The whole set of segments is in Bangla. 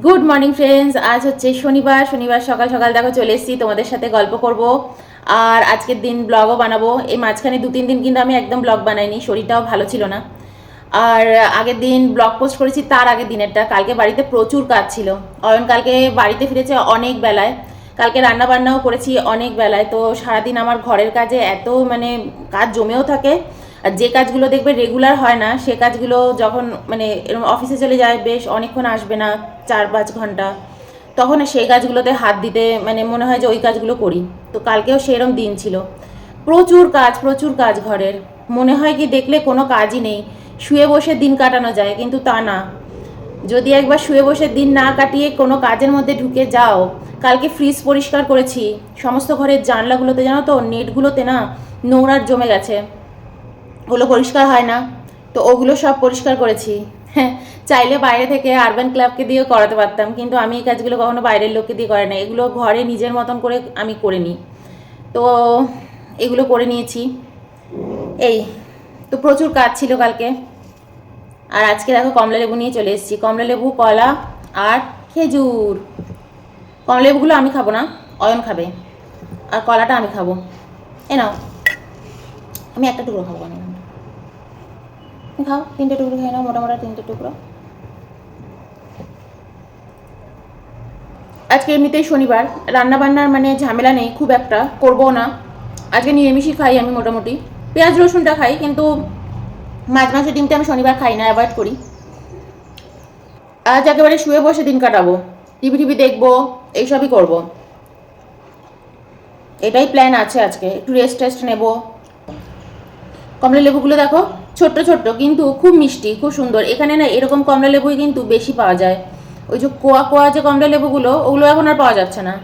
Good morning friends. আজ হচ্ছে শনিবার। সকাল সকাল দেখো চলে এসেছি তোমাদের সাথে গল্প করব। আর আজকের দিন ব্লগও বানাবো। এই মাঝখানে 2-3 দিন কিন্তু আমি একদম ব্লগ বানাইনি, শরীরটাও ভালো ছিল না। আর আগের দিন ব্লগ পোস্ট করেছি, তার আগের দিনেরটা। কালকে বাড়িতে প্রচুর কাজ ছিল। অয়ন কালকে বাড়িতে ফিরেছে অনেক বেলায়। কালকে রান্না বান্নাও করেছি অনেক বেলায়। তো সারাদিন আমার ঘরের কাজে এত কাজ জমেও থাকে। আর যে কাজগুলো দেখবে রেগুলার হয় না, সে কাজগুলো যখন এরকম অফিসে চলে যায়, বেশ অনেকক্ষণ আসবে না, 4-5 ঘন্টা, তখন সেই কাজগুলোতে হাত দিতে মনে হয় যে ওই কাজগুলো করি। তো কালকেও সেরকম দিন ছিল। প্রচুর কাজ ঘরের। মনে হয় কি দেখলে কোনো কাজই নেই, শুয়ে বসে দিন কাটানো যায়, কিন্তু তা না। যদি একবার শুয়ে বসে দিন না কাটিয়ে কোনো কাজের মধ্যে ঢুকে যাও। কালকে ফ্রিজ পরিষ্কার করেছি, সমস্ত ঘরের জানলাগুলোতে জানো তো নেটগুলোতে না নোংরার জমে গেছে, ওগুলো পরিষ্কার হয় না। তো ওগুলো সব পরিষ্কার করেছি। হ্যাঁ, চাইলে বাইরে থেকে আরবান ক্লাবকে দিয়েও করাতে পারতাম, কিন্তু আমি এই কাজগুলো কখনো বাইরের লোককে দিয়ে করে না, এগুলো ঘরে নিজের মতন করে আমি করে নিই। তো এগুলো করে নিয়েছি। এই তো প্রচুর কাজ ছিল কালকে। আর আজকে দেখো কমলা লেবু নিয়ে চলে এসেছি। কমলা লেবু, কলা আর খেজুর। কমলা লেবুগুলো আমি খাবো না, অয়ন খাবে। আর কলাটা আমি খাবো। এ নাও, আমি একটা টুকরো খাবো না। খাও, 3টে টুকরো খেয়ে নাও, মোটামোটা 3টে টুকরো। আজকে এমনিতেই শনিবার, রান্না বান্নার ঝামেলা নেই খুব একটা, করবো না। আজকে নিরামিষই খাই আমি মোটামুটি। পেঁয়াজ রসুনটা খাই, কিন্তু মাছ মাংস ডিমটা আমি শনিবার খাই না, অ্যাভয়েড করি। আজ একেবারে শুয়ে বসে দিন কাটাবো, টিভি টিভি দেখবো, এইসবই করবো। এটাই প্ল্যান আছে আজকে, একটু রেস্ট টেস্ট নেবো। কমলা লেবুগুলো দেখো, ছোট্ট ছোট্ট কিন্তু খুব মিষ্টি, খুব সুন্দর। এখানে না এরকম কমলা লেবুই কিন্তু বেশি পাওয়া যায়। ওই যে কোয়া কোয়া যে কমলা লেবুগুলো, ওগুলো এখন আর পাওয়া যাচ্ছে না।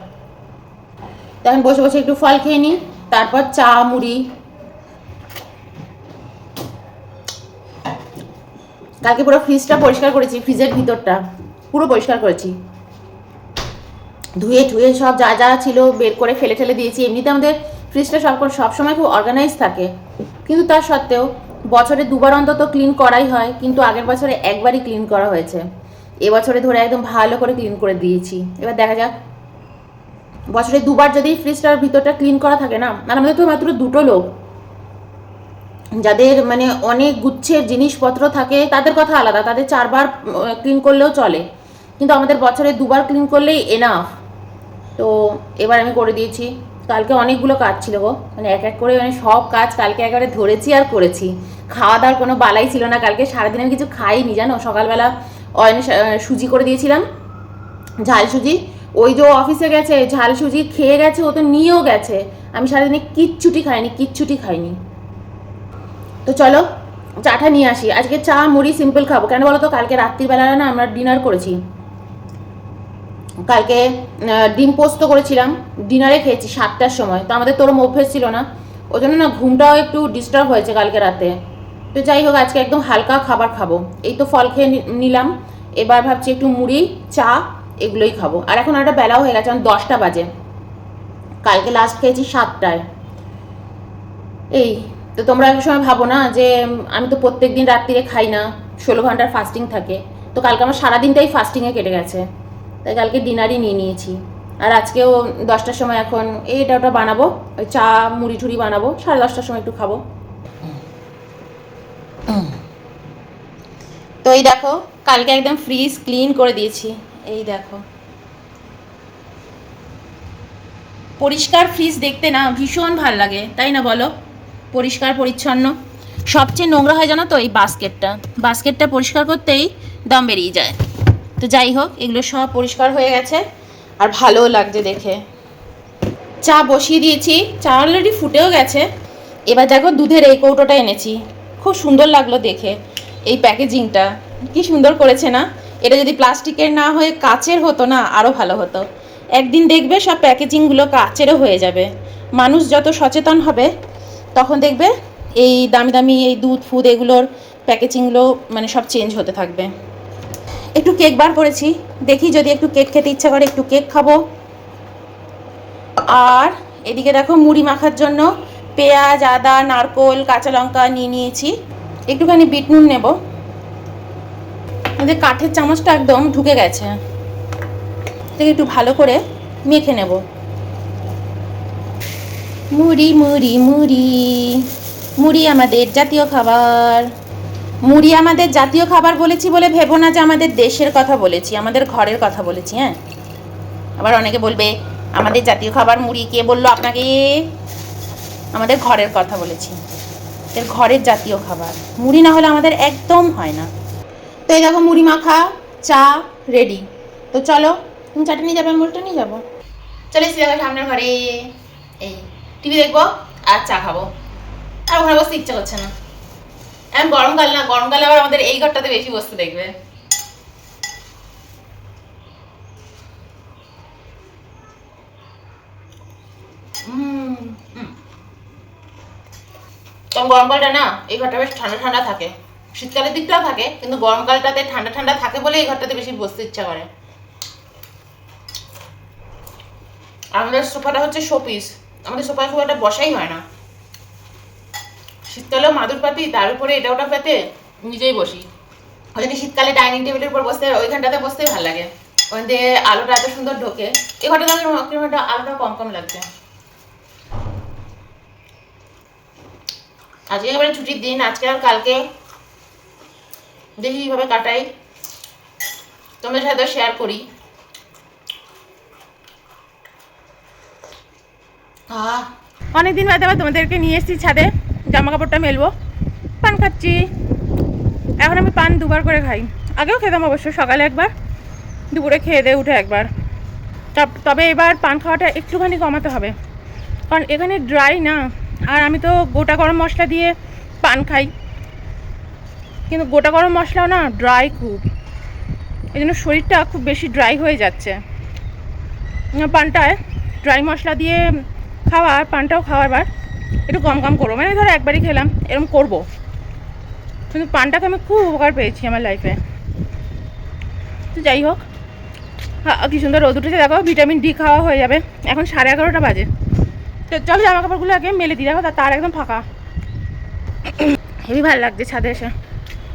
তখন বসে বসে একটু ফল খেয়ে নিই, তারপর চা মুড়ি। কালকে পুরো ফ্রিজটা পরিষ্কার করেছি, ফ্রিজের ভিতরটা পুরো পরিষ্কার করেছি, ধুয়ে ধুয়ে সব যা যা ছিল বের করে ফেলে ফেলে দিয়েছি। এমনিতে আমাদের ফ্রিজটা সবসময় খুব অর্গানাইজ থাকে, কিন্তু তার সত্ত্বেও বছরে 2বার অন্তত ক্লিন করাই হয়, কিন্তু আগের বছরে একবারই ক্লিন করা হয়েছে। এবছরে ধরে একদম ভালো করে ক্লিন করে দিয়েছি। এবার দেখা যাক, বছরে 2বার যদি ফ্রিজটার ভিতরটা ক্লিন করা থাকে না, আর আমাদের তো মাত্র 2টো লোক, যাদের অনেক গুচ্ছের জিনিসপত্র থাকে তাদের কথা আলাদা, তাদের 4বার ক্লিন করলেও চলে, কিন্তু আমাদের বছরে 2বার ক্লিন করলেই এনাফ। তো এবার আমি করে দিয়েছি। কালকে অনেকগুলো কাজ ছিল গো, এক এক করে সব কাজ কালকে একেবারে ধরেছি আর করেছি। খাওয়া দাওয়ার কোনো বালাই ছিল না কালকে সারাদিন, আমি কিছু খাইনি জানো। সকালবেলা সুজি করে দিয়েছিলাম, ঝাল সুজি। ওই যে অফিসে গেছে, ঝাল সুজি খেয়ে গেছে, ও তো নিয়েও গেছে। আমি সারাদিনে কিচ্ছুটি খাইনি। তো চলো চাটা নিয়ে আসি। আজকে চা মুড়ি সিম্পল খাবো, কেন বলো তো, কালকে রাত্রিবেলা না আমরা ডিনার করেছি। কালকে ডিম পোস্ত করেছিলাম, ডিনারে খেয়েছি 7টার সময়। তো আমাদের তোরম অভ্যেস ছিল না, ওই জন্য না ঘুমটাও একটু ডিস্টার্ব হয়েছে কালকে রাতে। তো যাই হোক, আজকে একদম হালকা খাবার খাবো। এই তো ফল খেয়ে নিলাম, এবার ভাবছি একটু মুড়ি চা এগুলোই খাবো। আর এখন একটা বেলাও হয়ে গেছে, এখন 10টা বাজে। কালকে লাস্ট খেয়েছি 7টায়। এই তো তোমরা এক সময় ভাবো না যে আমি তো প্রত্যেক দিন রাত্রিরে খাই না, 16 ঘন্টার ফাস্টিং থাকে। তো কালকে আমার সারাদিনটাই ফাস্টিংয়ে কেটে গেছে, তাই কালকে ডিনারই নিয়ে নিয়েছি। আর আজকেও 10টার সময় এখন এইটা ওটা বানাবো, ওই চা মুড়ি ঠুড়ি বানাবো, 10:30টার সময় একটু খাবো। তো এই দেখো, কালকে একদম ফ্রিজ ক্লিন করে দিয়েছি। এই দেখো, পরিষ্কার ফ্রিজ দেখতে না ভীষণ ভাল লাগে, তাই না বলো? পরিষ্কার পরিচ্ছন্ন। সবচেয়ে নোংরা হয় জানো তো এই বাস্কেটটা পরিষ্কার করতেই দম বেরিয়ে যায়। তো যাই হোক, এগুলো সব পরিষ্কার হয়ে গেছে, আর ভালোও লাগছে দেখে। চা বসিয়ে দিয়েছি, চা অলরেডি ফুটেও গেছে। এবার দেখো দুধের এই কৌটোটা এনেছি, খুব সুন্দর লাগলো দেখে। এই প্যাকেজিংটা কি সুন্দর করেছে না? এটা যদি প্লাস্টিকের না হয়ে কাচের হতো না, আরও ভালো হতো। একদিন দেখবে সব প্যাকেজিংগুলো কাচেরও হয়ে যাবে। মানুষ যত সচেতন হবে, তখন দেখবে এই দামি দামি এই দুধ ফুদ এগুলোর প্যাকেজিংগুলো সব চেঞ্জ হতে থাকবে। একটু কেক বার করেছি, দেখি যদি একটু কেক খেতে ইচ্ছা করে একটু কেক খাবো। আর এদিকে দেখো মুড়ি মাখার জন্য পেঁয়াজ আদা নারকোল কাঁচা লঙ্কা নিয়ে নিয়েছি। একটুখানি বিট নুন নেব, কাঠের চামচটা একদম ঢুকে গেছে। থেকে একটু ভালো করে মেখে নেব। মুড়ি মুড়ি মুড়ি, মুড়ি আমাদের জাতীয় খাবার। মুড়ি আমাদের জাতীয় খাবার বলেছি বলে ভেবো না যে আমাদের দেশের কথা বলেছি, আমাদের ঘরের কথা বলেছি। হ্যাঁ, আবার অনেকে বলবে আমাদের জাতীয় খাবার মুড়ি, কে বললো আপনাকে? আমাদের ঘরের কথা বলেছি, এর ঘরের জাতীয় খাবার। মুড়ি না হলে আমাদের একদম হয় না। তো এই দেখো মুড়ি মাখা চা রেডি। তো চলো, তুমি চাটা নিয়ে যাবে, আমি মুড়িটা নিয়ে যাবো। চলে এসেছি দেখো সামনের ঘরে, এই টিভি দেখবো আর চা খাবো। আর ওখানে বসতে ইচ্ছা করছে না। এখন গরমকাল না, গরমকালে আবার আমাদের এই ঘরটাতে বেশি বসতে দেখবে। কারণ গরমকালটা না এই ঘরটা বেশ ঠান্ডা ঠান্ডা থাকে, শীতকালের দিকটাও থাকে, কিন্তু গরমকালটাতে ঠান্ডা ঠান্ডা থাকে বলে এই ঘরটাতে বেশি বসতে ইচ্ছা করে। আমাদের সোফাটা হচ্ছে শোপিস, আমাদের সোফায় খুব একটা বসাই হয় না। শীতকালেও মাদুর পাতি, তার উপরে এটা ওটা পেতে নিজেই বসি। ওই জন্য শীতকালে ডাইনিং টেবিলের উপর বসতে, ওইখানটাতে বসতেই ভালো লাগে। ওখান থেকে আলোটা এত সুন্দর ঢোকে। এই ঘরটাতে আমার আলোটা কম কম লাগছে। আজকে একেবারে ছুটির দিন, আজকে আর কালকে দেখি কিভাবে কাটাই, তোমাদের সাথে শেয়ার করি। অনেকদিন বাদে আবার তোমাদেরকে নিয়ে এসেছি ছাদে, জামা কাপড়টা মেলবো। পান খাচ্ছি। এখন আমি পান দুবার করে খাই, আগেও খেতাম অবশ্য, সকালে একবার, দুপুরে খেয়ে দিয়ে উঠে একবার। তবে এবার পান খাওয়াটা একটুখানি কমাতে হবে, কারণ এখানে ড্রাই না। আর আমি তো গোটা গরম মশলা দিয়ে পান খাই, কিন্তু গোটা গরম মশলাও না ড্রাই খুব, এই জন্য শরীরটা খুব বেশি ড্রাই হয়ে যাচ্ছে। পানটায় ড্রাই মশলা দিয়ে খাওয়া, পানটাও খাওয়াবার একটু কম কম করবো। মানে ধরো একবারই খেলাম এরকম করবো, কিন্তু পানটাকে আমি খুব উপকার পেয়েছি আমার লাইফে। তো যাই হোক, কি সুন্দর রোদ উঠেছে দেখো, ভিটামিন ডি খাওয়া হয়ে যাবে। এখন 11:30 বাজে। তো চলো জামা কাপড়গুলো আগে মেলে দিই। দেখো তার একদম ফাঁকা, হেবি ভালো লাগছে ছাদে এসে,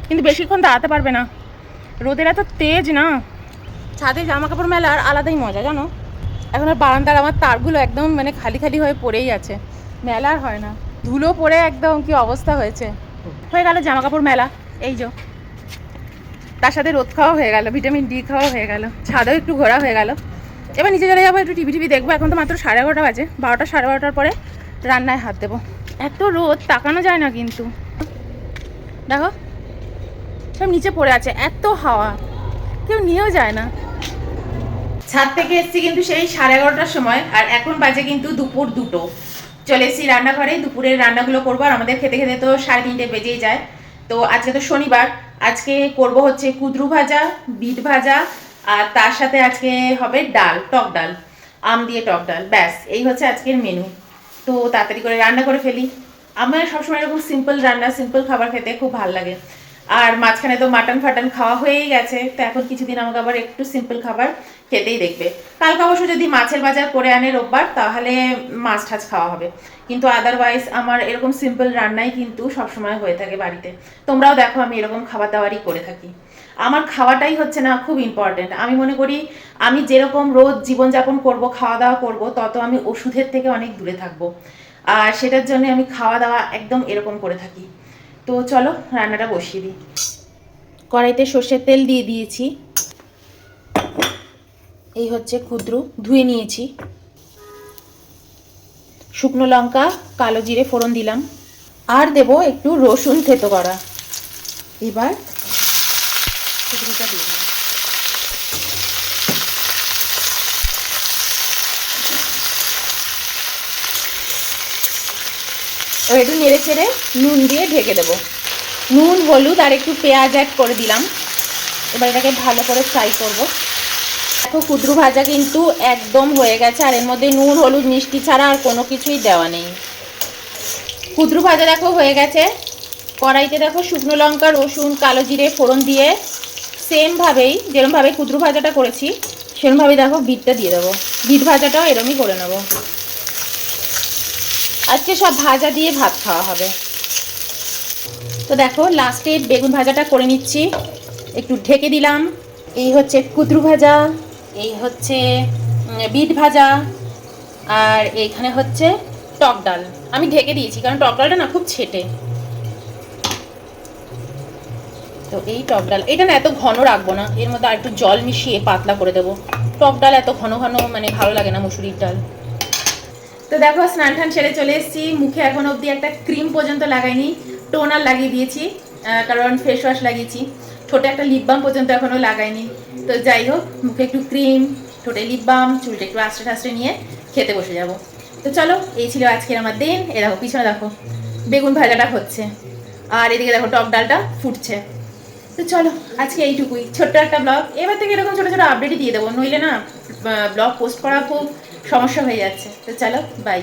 কিন্তু বেশিক্ষণ দাঁড়াতে পারবে না, রোদের এত তেজ না। ছাদে জামা কাপড় মেলার আলাদাই মজা জানো। এখন আর বারান্দার আমার তারগুলো একদম মানে খালি খালি হয়ে পড়েই আছে, মেলার হয় না, ধুলো পড়ে একদম কি অবস্থা হয়েছে। হয়ে গেল জামা কাপড় মেলা, এই যে তার সাথে রোদ খাওয়া হয়ে গেল, ভিটামিন ডি খাওয়া হয়ে গেল, ছাদেও একটু ঘোরা হয়ে গেল। এবার নিচে চলে যাবো, একটু টিভি দেখবো। এখন তো মাত্র 11:30 বাজে, 12টা 12:30 পরে রান্নায় হাত দেবো। এত রোদ তাকানো যায় না, কিন্তু দেখো সব নিচে পড়ে আছে, এত হাওয়া, কেউ নিয়েও যায় না। ছাদ থেকে এসছি কিন্তু সেই 11:30টার সময়, আর এখন বাজে কিন্তু দুপুর 2টো। চলে এসছি রান্নাঘরে, দুপুরের রান্নাগুলো করবো। আর আমাদের খেতে খেতে তো 3:30 বেজেই যায়। তো আজকে তো শনিবার, আজকে করব হচ্ছে কুঁদরু ভাজা, বিট ভাজা, আর তার সাথে আজকে হবে ডাল, টক ডাল, আম দিয়ে টক ডাল। ব্যাস এই হচ্ছে আজকের মেনু। তো তাড়াতাড়ি করে রান্না করে ফেলি। আমার সবসময় এরকম সিম্পল রান্না, সিম্পল খাবার খেতে খুব ভালো লাগে। আর মাঝখানে তো মাটন ফাটন খাওয়া হয়েই গেছে, তো এখন কিছুদিন আমাকে আবার একটু সিম্পল খাবার খেতেই দেখবে। কালকে অবশ্য যদি মাছের বাজার করে আনে রোববার, তাহলে মাছ টাছ খাওয়া হবে, কিন্তু আদারওয়াইজ আমার এরকম সিম্পল রান্নাই কিন্তু সবসময় হয়ে থাকে বাড়িতে। তোমরাও দেখো আমি এরকম খাবার দাবারই করে থাকি। আমার খাওয়াটাই হচ্ছে না খুব ইম্পর্টেন্ট। আমি মনে করি আমি যেরকম রোজ জীবনযাপন করব, খাওয়া দাওয়া করব, তত আমি ওষুধের থেকে অনেক দূরে থাকবো। আর সেটার জন্য আমি খাওয়া দাওয়া একদম এরকম করে থাকি। তো চলো রান্নাটা বসিয়ে দিই। কড়াইতে সর্ষের তেল দিয়ে দিয়েছি। এই হচ্ছে কুঁদরু, ধুয়ে নিয়েছি। শুকনো লঙ্কা, কালো জিরে ফোড়ন দিলাম, আর দেব একটু রসুন থেতো করা। এবার কুঁদরুটা দিয়ে দিলাম। একটু নেড়ে চেড়ে নুন দিয়ে ঢেকে দেবো। নুন, হলুদ আর একটু পেঁয়াজ অ্যাড করে দিলাম। এবার এটাকে ভালো করে ফ্রাই করব। দেখো কুঁদরু ভাজা কিন্তু একদম হয়ে গেছে, আর এর মধ্যে নুন, হলুদ, মিষ্টি ছাড়া আর কোনো কিছুই দেওয়া নেই। কুঁদরু ভাজা দেখো হয়ে গেছে। কড়াইতে দেখো শুকনো লঙ্কা, রসুন, কালো জিরে ফোড়ন দিয়ে সেমভাবেই যেরমভাবে কুঁদরু ভাজাটা করেছি সেরমভাবেই দেখো বিটটা দিয়ে দেবো। বিট ভাজাটাও এরমই করে নেব। আজকে সব ভাজা দিয়ে ভাত খাওয়া হবে। তো দেখো লাস্টে বেগুন ভাজাটা করে নিচ্ছি, একটু ঢেকে দিলাম। এই হচ্ছে কুঁদরু ভাজা, এই হচ্ছে বিট ভাজা, আর এইখানে হচ্ছে টক ডাল। আমি ঢেকে দিয়েছি কারণ টক ডালটা না খুব ছেটে। তো এই টক ডাল এটা না এত ঘন রাখবো না, এর মধ্যে আর একটু জল মিশিয়ে পাতলা করে দেবো। টক ডাল এত ঘন ঘন মানে ভালো লাগে না মুসুরির ডাল। তো দেখো স্নান টান সেরে চলে এসেছি, মুখে এখন অবধি একটা ক্রিম পর্যন্ত লাগাইনি, টোনার লাগিয়ে দিয়েছি কারণ ফেস ওয়াশ লাগিয়েছি। ঠোঁটে একটা লিপ বাম পর্যন্ত এখনও লাগাইনি। তো যাই হোক, মুখে একটু ক্রিম, ঠোঁটে লিপ বাম, চুলটা একটু আস্তে আস্তে নিয়ে খেতে বসে যাব। তো চলো, এই ছিল আজকের আমার দিন। এ দেখো পিছনে দেখো বেগুন ভাজাটা হচ্ছে, আর এদিকে দেখো টক ডালটা ফুটছে। তো চলো আজকে এইটুকুই ছোট্ট একটা ব্লগ। এবার থেকে এরকম ছোটো ছোটো আপডেটই দিয়ে দেবো, নইলে না ব্লগ পোস্ট করা খুব সমস্যা হয়ে যাচ্ছে। তো চলো বাই।